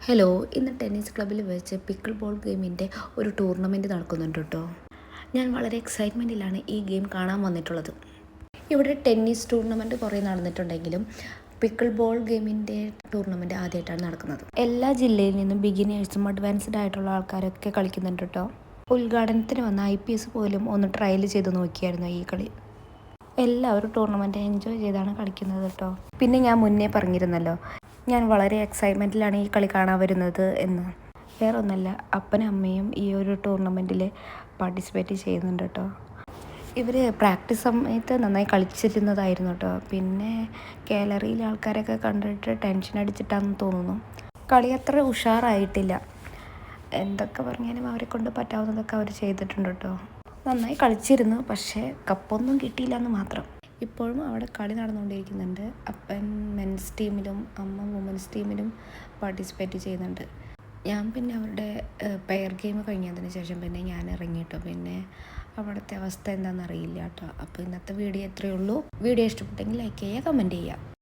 Hello, ഇന്ന് tennis ക്ലബ്ബിൽ വെച്ച് പിക്കിൾ ബോൾ ഗെയിമിൻ്റെ ഒരു ടൂർണമെൻറ്റ് നടക്കുന്നുണ്ട് കേട്ടോ. ഞാൻ വളരെ എക്സൈറ്റ്മെൻറ്റിലാണ് ഈ ഗെയിം കാണാൻ വന്നിട്ടുള്ളത്. ഇവിടെ ടെന്നീസ് ടൂർണമെൻറ്റ് കുറേ നടന്നിട്ടുണ്ടെങ്കിലും പിക്കിൾ ബോൾ ഗെയിമിൻ്റെ ടൂർണമെൻറ്റ് ആദ്യമായിട്ടാണ് നടക്കുന്നത്. എല്ലാ ജില്ലയിൽ നിന്നും ബിഗിനേഴ്സും അഡ്വാൻസ്ഡ് ആയിട്ടുള്ള ആൾക്കാരൊക്കെ കളിക്കുന്നുണ്ട് കേട്ടോ. ഉദ്ഘാടനത്തിന് വന്ന IPS പോലും ഒന്ന് ട്രയൽ ചെയ്ത് നോക്കിയായിരുന്നു ഈ കളി. എല്ലാവരും ടൂർണമെൻറ്റ് എൻജോയ് ചെയ്താണ് കളിക്കുന്നത് കേട്ടോ. പിന്നെ ഞാൻ മുന്നേ പറഞ്ഞിരുന്നല്ലോ, ഞാൻ വളരെ എക്സൈറ്റ്മെൻറ്റിലാണ് ഈ കളി കാണാൻ വരുന്നത് എന്ന്. വേറെ ഒന്നല്ല, അപ്പനും അമ്മയും ഈ ഒരു ടൂർണമെൻറ്റിൽ പാർട്ടിസിപ്പേറ്റ് ചെയ്യുന്നുണ്ട് കേട്ടോ. ഇവർ പ്രാക്ടീസ് സമയത്ത് നന്നായി കളിച്ചിരുന്നതായിരുന്നു കേട്ടോ. പിന്നെ ഗാലറിയിലെ ആൾക്കാരൊക്കെ കണ്ടിട്ട് ടെൻഷൻ അടിച്ചിട്ടാണെന്ന് തോന്നുന്നു. കളി അത്ര ഉഷാറായിട്ടില്ല. എന്തൊക്കെ പറഞ്ഞാലും അവരെ കൊണ്ട് പറ്റാവുന്നതൊക്കെ അവർ ചെയ്തിട്ടുണ്ട് കേട്ടോ. നന്നായി കളിച്ചിരുന്നു, പക്ഷേ കപ്പൊന്നും കിട്ടിയില്ല എന്ന് മാത്രം. ഇപ്പോഴും അവിടെ കളി നടന്നുകൊണ്ടിരിക്കുന്നുണ്ട്. അപ്പൻ മെൻസ് ടീമിലും അമ്മ വുമൻസ് ടീമിലും പാർട്ടിസിപ്പേറ്റ് ചെയ്യുന്നുണ്ട്. ഞാൻ പിന്നെ അവരുടെ പെയർ ഗെയിം കഴിഞ്ഞതിന് ശേഷം പിന്നെ ഞാൻ ഇറങ്ങിയിട്ടോ. പിന്നെ അവിടുത്തെ അവസ്ഥ എന്താണെന്ന് അറിയില്ല കേട്ടോ. അപ്പോൾ ഇന്നത്തെ വീഡിയോ എത്രയേ ഉള്ളൂ. വീഡിയോ ഇഷ്ടപ്പെട്ടെങ്കിൽ ലൈക്ക് ചെയ്യുക, കമൻറ്റ് ചെയ്യുക.